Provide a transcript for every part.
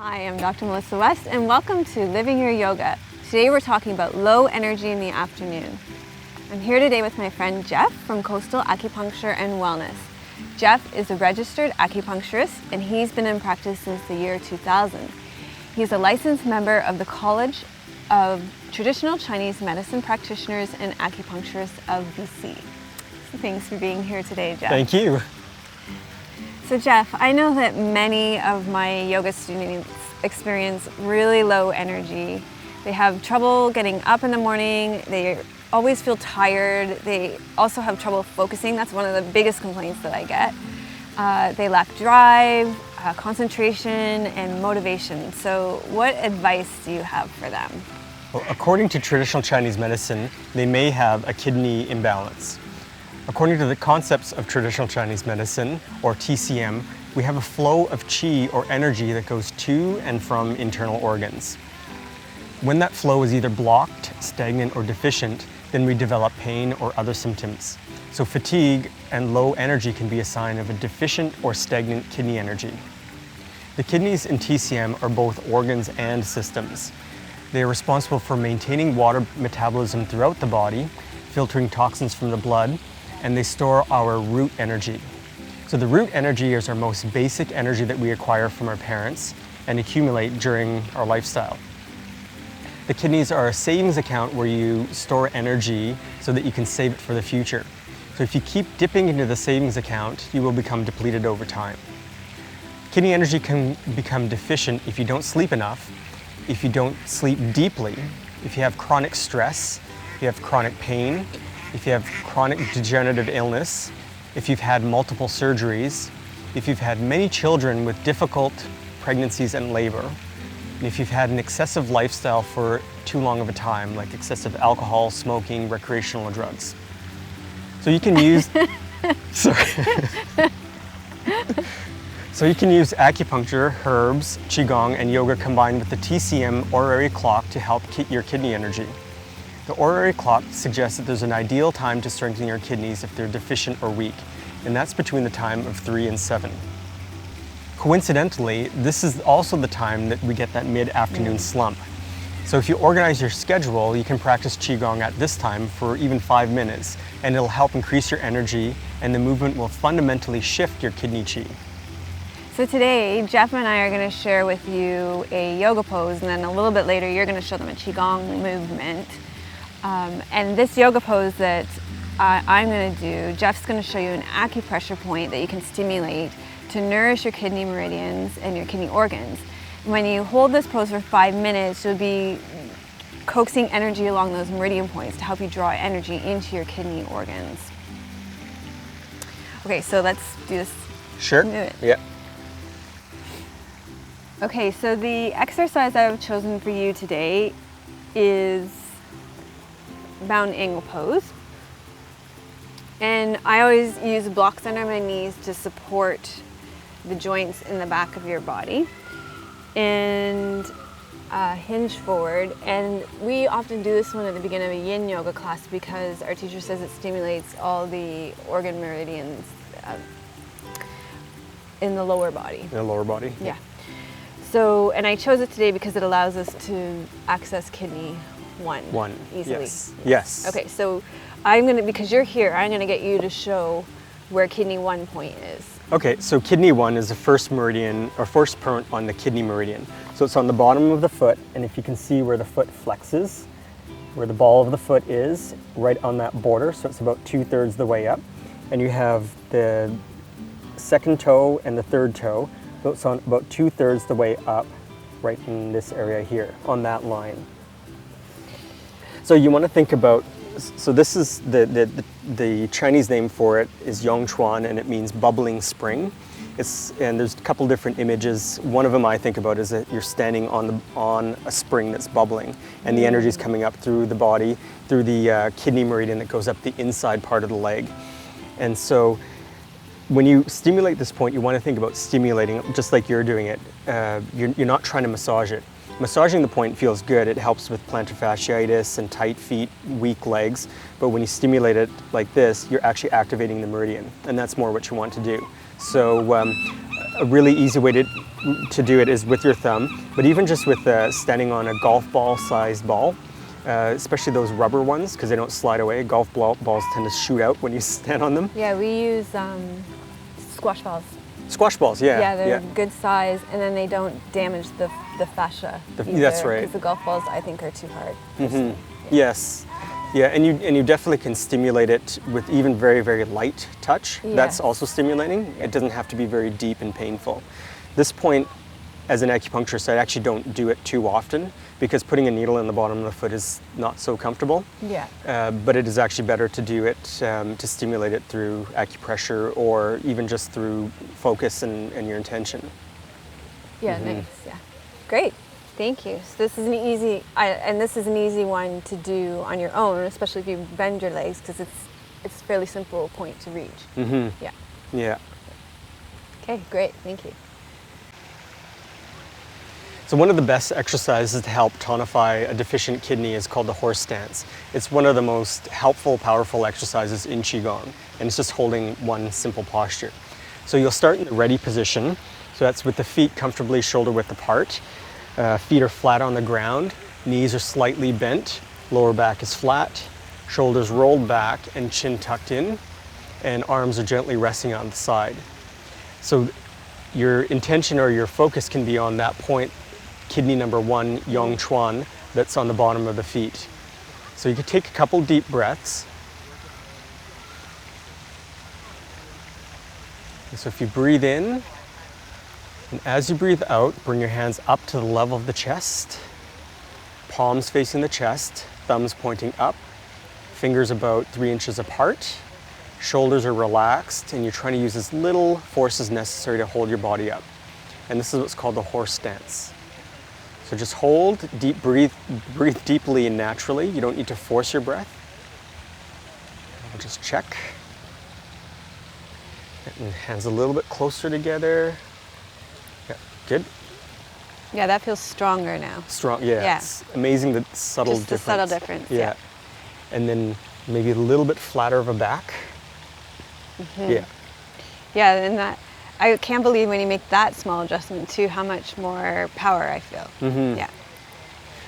Hi, I'm Dr. Melissa West and welcome to Living Your Yoga. Today we're talking about low energy in the afternoon. I'm here today with my friend Jeff from Coastal Acupuncture and Wellness. Jeff is a registered acupuncturist and he's been in practice since the year 2000. He's a licensed member of the College of Traditional Chinese Medicine Practitioners and Acupuncturists of BC. So thanks for being here today, Jeff. Thank you. So Jeff, I know that many of my yoga students experience really low energy. They have trouble getting up in the morning, they always feel tired, they also have trouble focusing. That's one of the biggest complaints that I get. They lack drive, concentration, and motivation. So what advice do you have for them? Well, according to traditional Chinese medicine, they may have a kidney imbalance. According to the concepts of traditional Chinese medicine, or TCM, we have a flow of qi or energy that goes to and from internal organs. When that flow is either blocked, stagnant, or deficient, then we develop pain or other symptoms. So fatigue and low energy can be a sign of a deficient or stagnant kidney energy. The kidneys in TCM are both organs and systems. They are responsible for maintaining water metabolism throughout the body, filtering toxins from the blood, and they store our root energy. So the root energy is our most basic energy that we acquire from our parents and accumulate during our lifestyle. The kidneys are a savings account where you store energy so that you can save it for the future. So if you keep dipping into the savings account, you will become depleted over time. Kidney energy can become deficient if you don't sleep enough, if you don't sleep deeply, if you have chronic stress, if you have chronic pain, if you have chronic degenerative illness, if you've had multiple surgeries, if you've had many children with difficult pregnancies and labor, and if you've had an excessive lifestyle for too long of a time, like excessive alcohol, smoking, recreational drugs. So you can use, So you can use acupuncture, herbs, Qigong, and yoga combined with the TCM horary clock to help keep your kidney energy. The horary clock suggests that there's an ideal time to strengthen your kidneys if they're deficient or weak, and that's between the time of 3 and 7. Coincidentally, this is also the time that we get that mid-afternoon slump. So if you organize your schedule, you can practice Qigong at this time for even 5 minutes, and it'll help increase your energy, and the movement will fundamentally shift your kidney qi. So today, Jeff and I are going to share with you a yoga pose, and then a little bit later you're going to show them a Qigong movement. And this yoga pose that I'm going to do, Jeff's going to show you an acupressure point that you can stimulate to nourish your kidney meridians and your kidney organs. When you hold this pose for 5 minutes, you'll be coaxing energy along those meridian points to help you draw energy into your kidney organs. Okay, so let's do this. Sure. Yeah. Okay, so the exercise I've chosen for you today is bound angle pose. And I always use blocks under my knees to support the joints in the back of your body. And hinge forward. And we often do this one at the beginning of a yin yoga class because our teacher says it stimulates all the organ meridians in the lower body. In the lower body? Yeah. So, and I chose it today because it allows us to access kidney 1 easily. Yes. Okay, so I'm gonna, because you're here, I'm gonna get you to show where kidney 1 point is. Okay, so kidney 1 is the first meridian, or first point on the kidney meridian. So it's on the bottom of the foot, and if you can see where the foot flexes, where the ball of the foot is, right on that border, so it's about 2/3 the way up. And you have the second toe and the third toe, so it's on about 2/3 the way up, right in this area here, on that line. So you want to think about, so this is the Chinese name for it is Yongchuan, and it means bubbling spring. And there's a couple different images. One of them I think about is that you're standing on a spring that's bubbling, and the energy is coming up through the body, through the kidney meridian that goes up the inside part of the leg. And so when you stimulate this point, you want to think about stimulating it just like you're doing it. You're not trying to massage it. Massaging the point feels good. It helps with plantar fasciitis and tight feet, weak legs. But when you stimulate it like this, you're actually activating the meridian, and that's more what you want to do. So a really easy way to do it is with your thumb, but even just with standing on a golf ball sized ball, especially those rubber ones because they don't slide away. Golf balls tend to shoot out when you stand on them. Yeah, we use squash balls. Squash balls, yeah. Yeah, they're good size, and then they don't damage the fascia. That's right. Because the golf balls, I think, are too hard. Mm-hmm. Yes. Yeah, and you definitely can stimulate it with even very, very light touch. Yes. That's also stimulating. It doesn't have to be very deep and painful. This point, as an acupuncturist, I actually don't do it too often because putting a needle in the bottom of the foot is not so comfortable. Yeah. But it is actually better to do it, to stimulate it through acupressure or even just through focus and your intention. Yeah, nice, yeah. Great. Thank you. So this is an easy one to do on your own, especially if you bend your legs, because it's a fairly simple point to reach. Mm-hmm. Yeah. Yeah. Okay, great. Thank you. So one of the best exercises to help tonify a deficient kidney is called the horse stance. It's one of the most helpful, powerful exercises in Qigong, and it's just holding one simple posture. So you'll start in the ready position. So that's with the feet comfortably shoulder width apart. Feet are flat on the ground, knees are slightly bent, lower back is flat, shoulders rolled back and chin tucked in, and arms are gently resting on the side. So your intention or your focus can be on that point, kidney number 1, Yang Chuan, that's on the bottom of the feet. So you can take a couple deep breaths. And so if you breathe in, and as you breathe out, bring your hands up to the level of the chest, palms facing the chest, thumbs pointing up, fingers about 3 inches apart, shoulders are relaxed, and you're trying to use as little force as necessary to hold your body up. And this is what's called the horse stance. So just hold, breathe deeply and naturally. You don't need to force your breath. We'll just check. And hands a little bit closer together. Yeah, good. Yeah, that feels stronger now. Strong, yeah. Yeah. It's amazing the subtle Just difference. the subtle difference, yeah. And then maybe a little bit flatter of a back. Mm-hmm. Yeah. Yeah, and that, I can't believe when you make that small adjustment too, how much more power I feel. Mm-hmm. Yeah.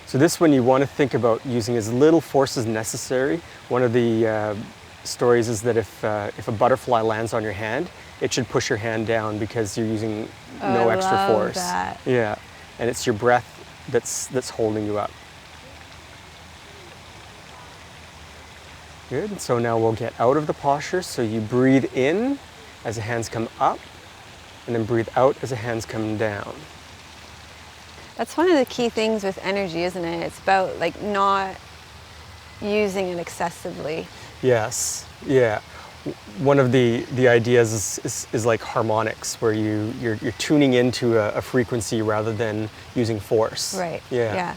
So this one you want to think about using as little force as necessary. One of the stories is that if a butterfly lands on your hand, it should push your hand down because you're using no extra force. That. Yeah, and it's your breath that's holding you up. Good. So now we'll get out of the posture. So you breathe in as the hands come up, and then breathe out as the hands come down. That's one of the key things with energy, isn't it? It's about like not using it excessively. Yes. Yeah. One of the ideas is like harmonics, where you're tuning into a frequency rather than using force. Right. Yeah.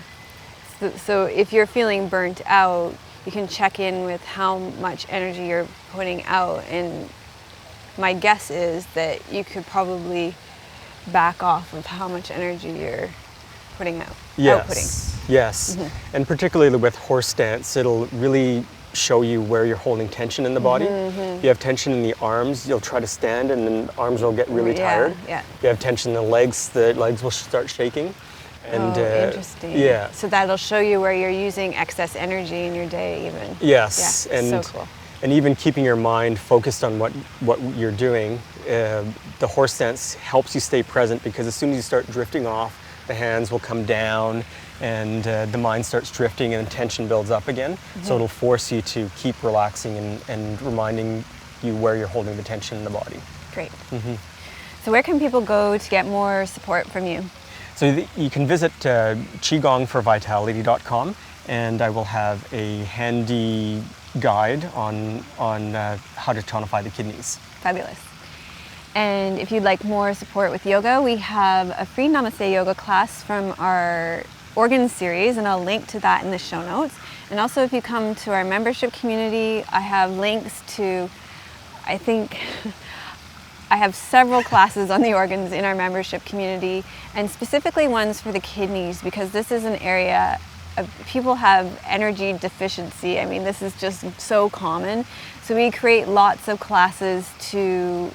So if you're feeling burnt out, you can check in with how much energy you're putting out, and my guess is that you could probably back off of how much energy you're putting out. Yes. Outputting. Yes. Mm-hmm. And particularly with horse stance, it'll really show you where you're holding tension in the body. Mm-hmm. If you have tension in the arms, you'll try to stand and then the arms will get really tired. Yeah. If you have tension in the legs will start shaking. And, interesting. Yeah. So that'll show you where you're using excess energy in your day even. Yes. Yeah, and so cool. And even keeping your mind focused on what you're doing, the horse stance helps you stay present, because as soon as you start drifting off, the hands will come down and the mind starts drifting and tension builds up again. Mm-hmm. So it'll force you to keep relaxing and reminding you where you're holding the tension in the body. Great. Mm-hmm. So where can people go to get more support from you? So you can visit qigongforvitality.com, and I will have a handy guide on how to tonify the kidneys. Fabulous. And if you'd like more support with yoga, we have a free Namaste yoga class from our organ series, and I'll link to that in the show notes. And also, if you come to our membership community, I have links to, I think, I have several classes on the organs in our membership community, and specifically ones for the kidneys, because this is an area people have energy deficiency. I mean, this is just so common. So we create lots of classes to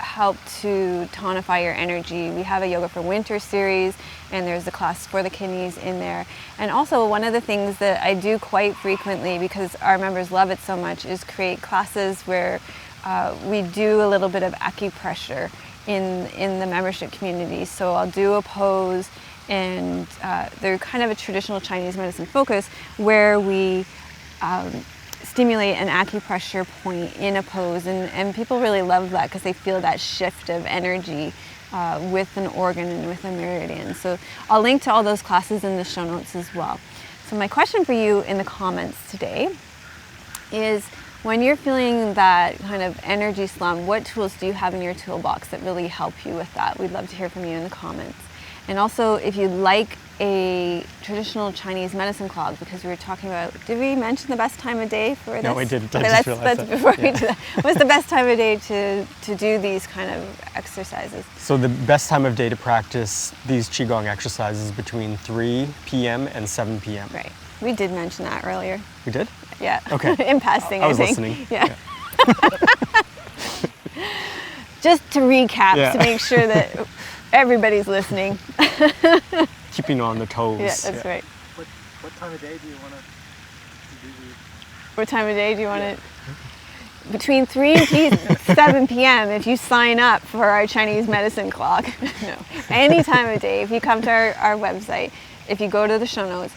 help to tonify your energy. We have a Yoga for Winter series, and there's a class for the kidneys in there. And also, one of the things that I do quite frequently, because our members love it so much, is create classes where we do a little bit of acupressure in the membership community. So I'll do a pose, and they're kind of a traditional Chinese medicine focus, where we stimulate an acupressure point in a pose, and people really love that because they feel that shift of energy with an organ and with a meridian. So I'll link to all those classes in the show notes as well. So my question for you in the comments today is, when you're feeling that kind of energy slump, what tools do you have in your toolbox that really help you with that? We'd love to hear from you in the comments. And also, if you'd like a traditional Chinese medicine clock, because we were talking about, did we mention the best time of day for this? No, we didn't. Okay, let's before we do that. What's the best time of day to do these kind of exercises? So the best time of day to practice these Qigong exercises is between 3 p.m. and 7 p.m. Right. We did mention that earlier. We did? Yeah. Okay. In passing, I was I think. listening. Yeah. Just to recap, to make sure that everybody's listening. Keeping on the toes. Yeah, that's right. What time of day do you want to do these? What time of day do you want to? Between 3 and 7 p.m. if you sign up for our Chinese medicine clock. No, any time of day. If you come to our website, if you go to the show notes,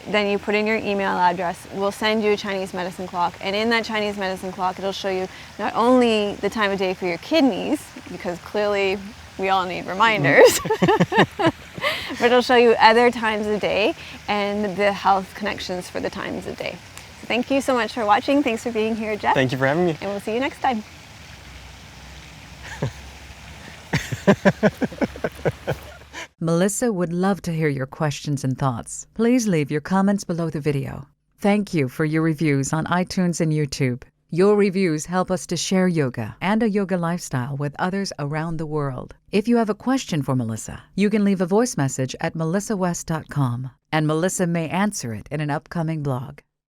then you put in your email address, we'll send you a Chinese medicine clock. And in that Chinese medicine clock, it'll show you not only the time of day for your kidneys, because clearly we all need reminders, but it'll show you other times of day and the health connections for the times of day. So thank you so much for watching. Thanks for being here, Jeff. Thank you for having me. And we'll see you next time. Melissa would love to hear your questions and thoughts. Please leave your comments below the video. Thank you for your reviews on iTunes and YouTube. Your reviews help us to share yoga and a yoga lifestyle with others around the world. If you have a question for Melissa, you can leave a voice message at melissawest.com, and Melissa may answer it in an upcoming blog.